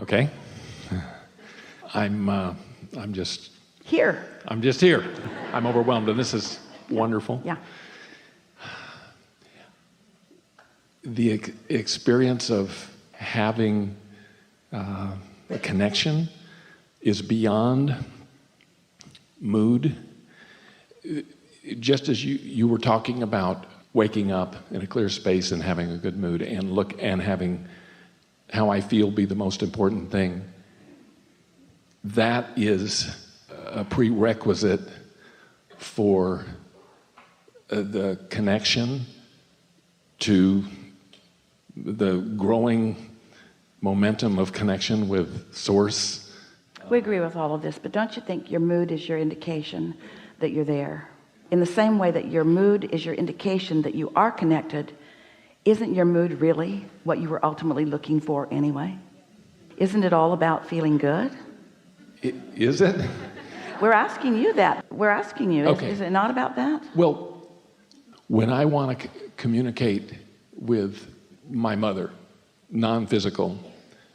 Okay. I'm just Here. I'm just here. I'm overwhelmed, and this is wonderful. Yeah. The experience of having a connection is beyond mood. Just as you were talking about waking up in a clear space and having a good mood and having how I feel be the most important thing, that is a prerequisite for the connection to the growing momentum of connection with Source. We agree with all of this, but don't you think your mood is your indication that you're there? In the same way that your mood is your indication that you are connected, isn't your mood really what you were ultimately looking for anyway? Isn't it all about feeling good? Is it? We're asking you that. We're asking you, Okay. Is it not about that? Well, when I want to communicate with my mother, non-physical,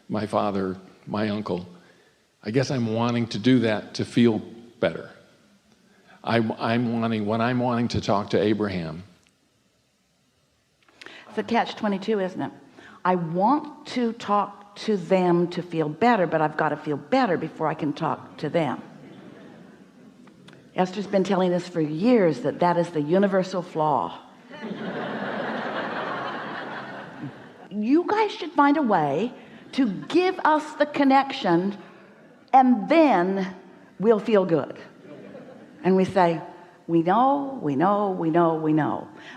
my father, my uncle, I guess I'm wanting to do that to feel better. When I'm wanting to talk to Abraham. It's a catch-22, isn't it? I want to talk to them to feel better, but I've got to feel better before I can talk to them. Esther's been telling us for years that that is the universal flaw. You guys should find a way to give us the connection, and then we'll feel good. And we say, we know.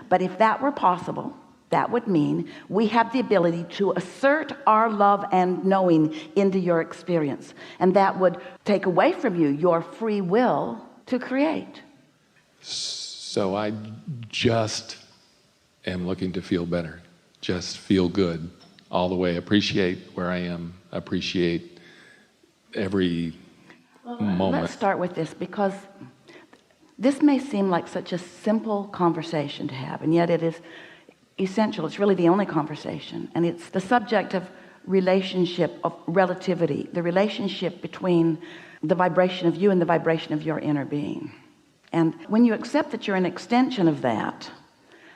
But if that were possible, that would mean we have the ability to assert our love and knowing into your experience. And that would take away from you your free will to create. So I just am looking to feel better. Just feel good all the way. Appreciate where I am. Appreciate every moment. Let's start with this, because this may seem like such a simple conversation to have, and yet it is essential. It's really the only conversation, and it's the subject of relationship, of relativity, the relationship between the vibration of you and the vibration of your inner being. And when you accept that you're an extension of that,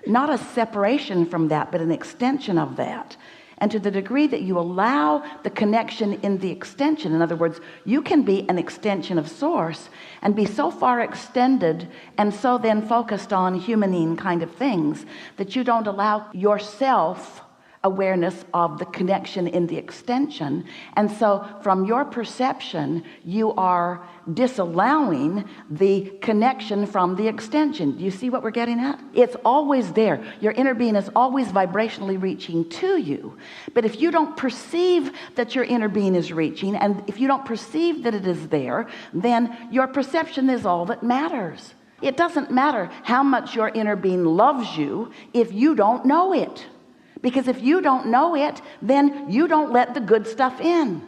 not a separation from that, but an extension of that, and to the degree that you allow the connection in the extension, in other words, you can be an extension of Source and be so far extended and so then focused on humanine kind of things that you don't allow yourself awareness of the connection in the extension. And so from your perception, you are disallowing the connection from the extension. Do you see what we're getting at? It's always there. Your inner being is always vibrationally reaching to you. But if you don't perceive that your inner being is reaching, and if you don't perceive that it is there, then your perception is all that matters. It doesn't matter how much your inner being loves you if you don't know it. Because if you don't know it, then you don't let the good stuff in.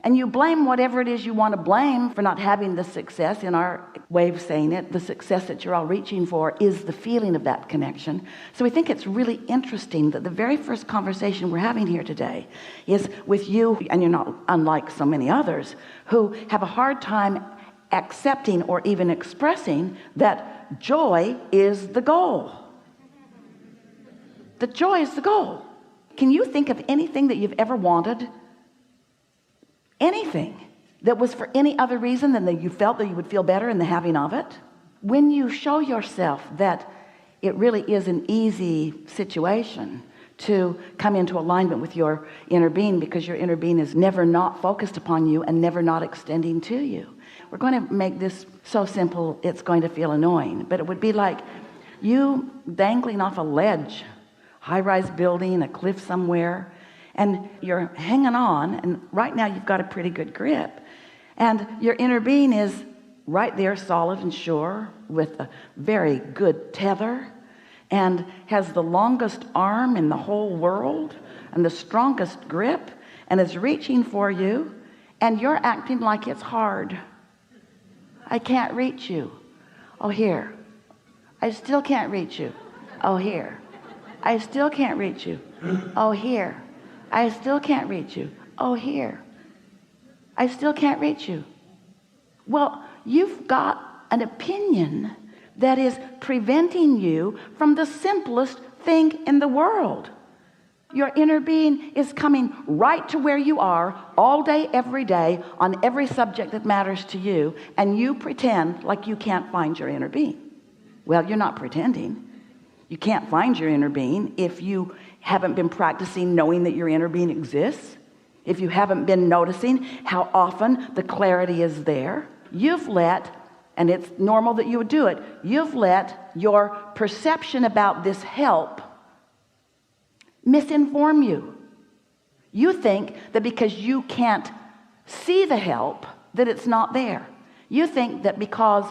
And you blame whatever it is you want to blame for not having the success. In our way of saying it, the success that you're all reaching for is the feeling of that connection. So we think it's really interesting that the very first conversation we're having here today is with you, and you're not unlike so many others who have a hard time accepting or even expressing that joy is the goal. The joy is the goal. Can you think of anything that you've ever wanted? Anything that was for any other reason than that you felt that you would feel better in the having of it? When you show yourself that it really is an easy situation to come into alignment with your inner being, because your inner being is never not focused upon you and never not extending to you. We're going to make this so simple it's going to feel annoying, but it would be like you dangling off a ledge, high-rise building, a cliff somewhere, and you're hanging on, and right now you've got a pretty good grip, and your inner being is right there, solid and sure, with a very good tether, and has the longest arm in the whole world and the strongest grip, and is reaching for you, and you're acting like it's hard. I can't reach you. Oh, here. I still can't reach you. Oh, here. I still can't reach you. Oh, here. I still can't reach you. Oh, here. I still can't reach you. Well, you've got an opinion that is preventing you from the simplest thing in the world. Your inner being is coming right to where you are all day, every day, on every subject that matters to you, and you pretend like you can't find your inner being. Well, you're not pretending. You can't find your inner being if you haven't been practicing knowing that your inner being exists, if you haven't been noticing how often the clarity is there. You've let, and it's normal that you would do it, you've let your perception about this help misinform you. You think that because you can't see the help, that it's not there. You think that because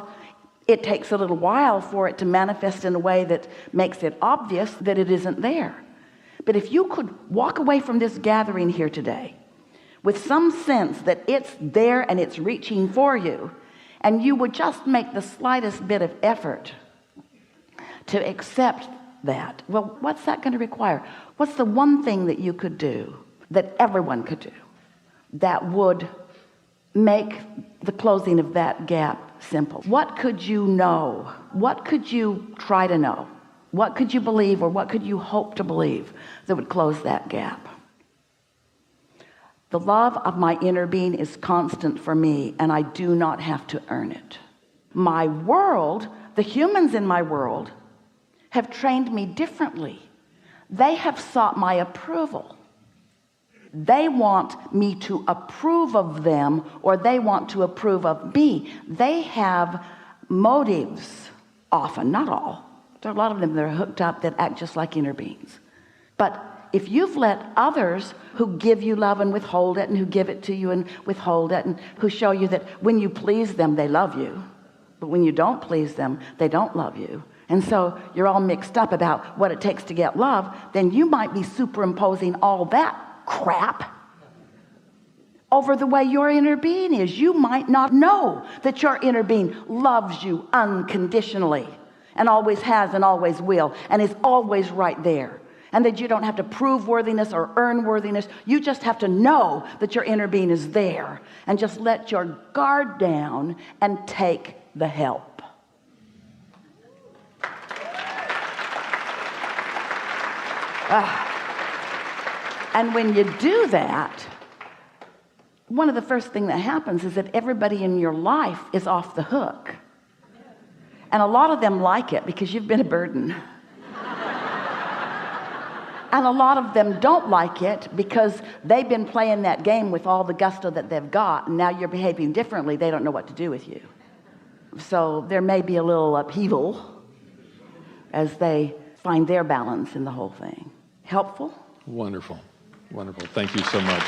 it takes a little while for it to manifest in a way that makes it obvious, that it isn't there. But if you could walk away from this gathering here today with some sense that it's there and it's reaching for you, and you would just make the slightest bit of effort to accept that, well, what's that going to require? What's the one thing that you could do, that everyone could do, that would make the closing of that gap simple? What could you know? What could you try to know? What could you believe, or what could you hope to believe that would close that gap? The love of my inner being is constant for me, and I do not have to earn it. My world, the humans in my world, have trained me differently. They have sought my approval. They want me to approve of them, or they want to approve of me. They have motives, often, not all. There are a lot of them that are hooked up that act just like inner beings. But if you've let others who give you love and withhold it, and who give it to you and withhold it, and who show you that when you please them, they love you, but when you don't please them, they don't love you, and so you're all mixed up about what it takes to get love, then you might be superimposing all that crap over the way your inner being is. You might not know that your inner being loves you unconditionally, and always has and always will, and is always right there, and that you don't have to prove worthiness or earn worthiness. You just have to know that your inner being is there, and just let your guard down and take the help. And when you do that, one of the first things that happens is that everybody in your life is off the hook. And a lot of them like it because you've been a burden. And a lot of them don't like it because they've been playing that game with all the gusto that they've got, and now you're behaving differently. They don't know what to do with you. So there may be a little upheaval as they find their balance in the whole thing. Helpful? Wonderful. Wonderful. Thank you so much.